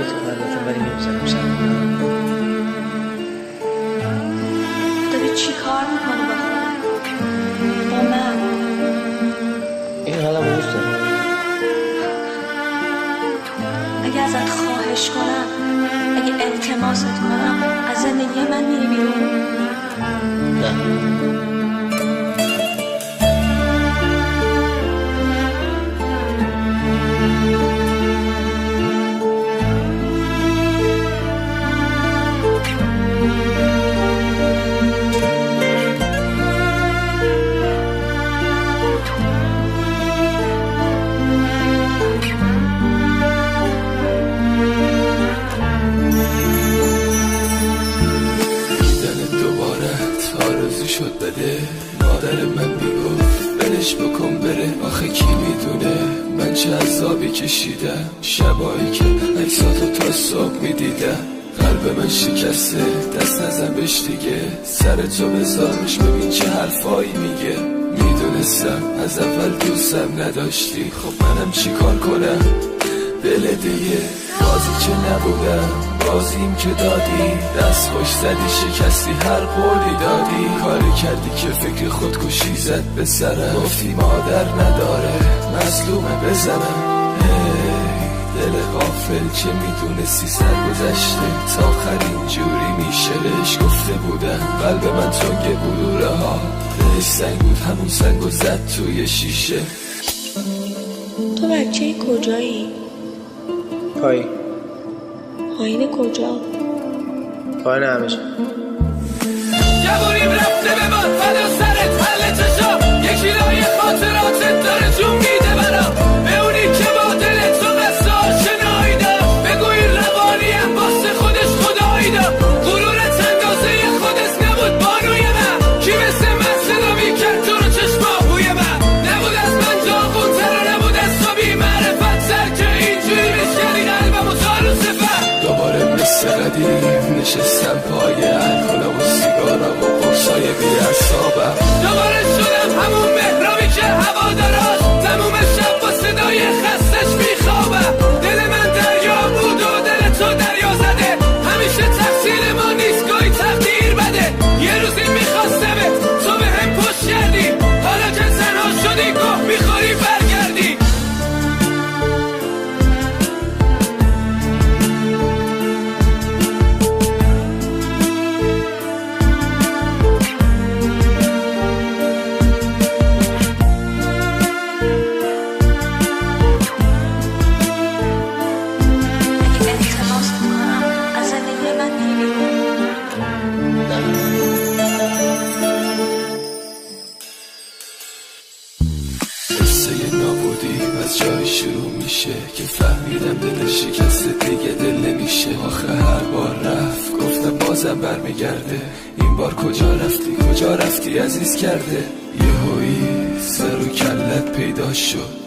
تو قلبتم ولی نمیذارم سرم. داری چی کار میکنی با خودت؟ با من؟ این حالم رو دوست دارم. اگه ازت خواهش کنم، اگه التماست کنم، از زندگی من میری بیرون؟ نه. شد بده مادر من میگفت بلش بکن بره، آخه کی میدونه من چه عذابی کشیدم، شبایی که عکساتو تا صبح میدیدم. قلب من شکسته، دست نزن بهش دیگه، سر تو بذارش ببین چه حرفایی میگه. میدونستم از اول دوستم نداشتی، خب منم چی کار کنم؟ دل دیگه بازی که نبودم، بازیم که دادی، دست خوش زدی شکستی هر قولی دادی. کاری کردی که فکر خودکشی زد به سرم، گفتی مادر نداره مظلومه بزنم. دل غافل چه میدونستی سرگذشته تا آخرین جوری میشه. بهش گفته بودم قلب من تنگ بلوره ها، بهش سنگ بود همون سنگو زد توی شیشه. تو بچه کجایی؟ پایی. پایین کجا؟ پایین همشه. جوونیم رفته به باد فدا سرت حل چشام، یکی لای خاطراتت داره جون میده برام. به اونی که با دلت تو قصه آشنایی دارم، بگو این روانیم واسه خودش خدایی دارم. غرورت اندازه خودت نبود بانوی من، کی مثل من صدا میکرد تو رو چشماهوی من. نبود از من داغونتر و نبود از تو بی معرفت سر که اینجوری بشکنی قلبم و تارو سفر. دوباره مثل قدیم نشستم پای الکلم و سیگارم و قرصای بی اعصابم. دوباره شدم همون مهرابی که هوا داراش، تموم شب با صدای خستش میخوابم. دل من دریا بود و دل تو دریا زده، همیشه تقصیر ما نیست گاهی تقدیر بده. یه روزی میخواستمت تو به هم پشت کردی، حالا که تنها شدی گاه میخوری برگردی. جای شروع میشه که فهمیدم دل شکسته دیگه دل نمیشه. آخه هر بار رفت گفتم بازم برمیگرده، این بار کجا رفتی عزیز کرده. یهویی سر و کلت پیدا شد،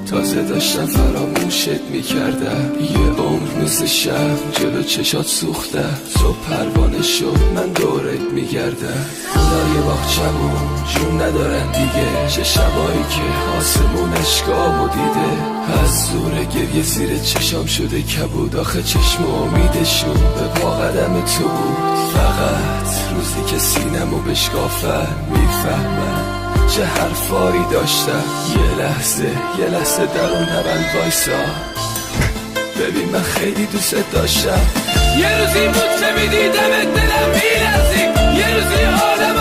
تازه داشتم فراموشت میکردم. یه عمر مثل شب جلو چشات سوختم، تو پروانه شد من دورت میگردم. خدای باغچمون جون ندارن دیگه، چه شبایی که آسمون اشکامو دیده. از زور گریه زیر چشام شده کبود، آخه چشم امیدشون به پا قدم تو بود. فقط روزی که سینمو بشکافن میفهمن چه حرفایی داشتم. یه لحظه در اون نبند وایسا، ببین من خیلی دوست داشتم. یه روزی بود که میدیدمت دلم میلرزی، یه روزی آدم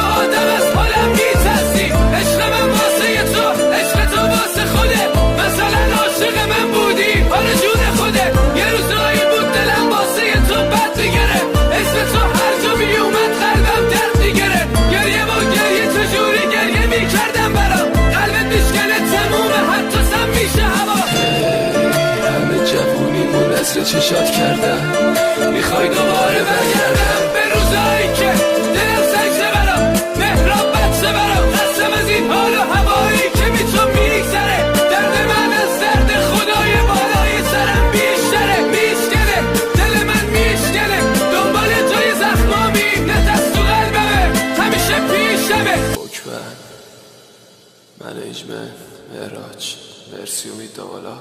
از حالم میترسی. عشق من واسه تو واسه خوده، مثلا عاشق من بودی حالا جون خوده. یه روزایی بود دلم واسه تو بد میگره، اسم تو هر جا میومد قلبم درد میگره. گریه با گریه چجوری گریه میکردم برام، قلبت میشکنه تمومه حتی سم میشه هوا. همه جوونیمو نظر چشات کردم، میخوای دوباره برگردم به روزایی که دلم سجده برام، مهراب بچه برام. قسم از این حال و هوایی که میتون میگذره، درد من از درد خدای بالای سرم بیشتره. میشکنه دل من میشکنه، دنبال جای زخمامی نه دست تو قلبمه، همیشه پیشمه. من اجمن مهراج مرسی امید دوالا.